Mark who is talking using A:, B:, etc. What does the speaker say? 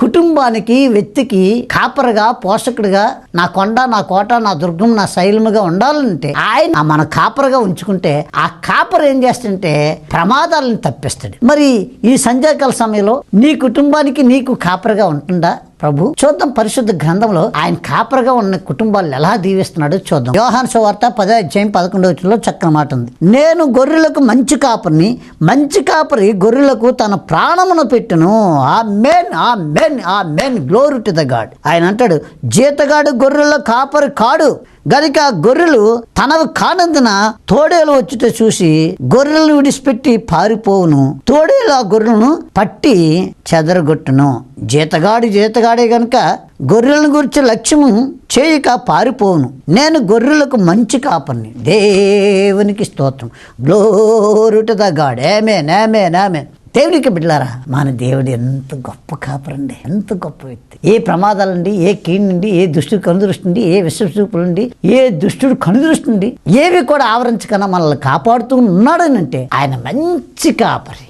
A: కుటుంబానికి, వ్యక్తికి కాపరిగా, పోషకుడిగా, నా కొండ, నా కోట, నా దుర్గం, నా శైలముగా ఉండాలంటే ఆయన మన కాపరిగా ఉంచుకుంటే ఆ కాపరి ఏం చేస్తుంటే ప్రమాదాలను తప్పిస్తాడు. మరి ఈ సంధ్యాకాల సమయంలో నీ కుటుంబానికి నీకు కాపరిగా ఉంటుందా ప్రభు? చూద్దాం పరిశుద్ధ గ్రంథంలో ఆయన కాపరిగా ఉన్న కుటుంబాలు ఎలా దీవిస్తున్నాడో చూద్దాం. యోహాను సువార్త 10:11 చక్కని మాట ఉంది. నేను గొర్రెలకు మంచి కాపరిని, మంచి కాపరి గొర్రెలకు తన ప్రాణమును పెట్టును. ఆమేన్, ఆమేన్, ఆమేన్, గ్లోరీ టు ద గాడ్. ఆయన అంటాడు, జీతగాడు గొర్రెల కాపరి కాడు గనుక గొర్రెలు తనవి కానందున తోడేలు వచ్చుట చూసి గొర్రెలను విడిచిపెట్టి పారిపోవును. తోడేలు ఆ గొర్రెలను పట్టి చెదరగొట్టును. జీతగాడే గనుక గొర్రెలను గురించి లక్ష్యము చేయక పారిపోవును. నేను గొర్రెలకు మంచి కాపరిని. దేవునికి స్తోత్రం. Glory to the God. ఆమేన్, ఆమేన్, ఆమేన్. దేవునికి బిడ్డలారా, మన దేవుడు ఎంత గొప్ప కాపరండి, ఎంత గొప్ప వ్యక్తి. ఏ ప్రమాదాలండి, ఏ కీడు నుండి, ఏ దుష్టుడు కనుదృష్టి నుండి, ఏ విషసూపుల నుండి, ఏ దుష్టుడు కనుదృష్టి నుండి ఏవి కూడా ఆవరించకన్నా మనల్ని కాపాడుతూ ఉన్నాడనంటే ఆయన మంచి కాపరి.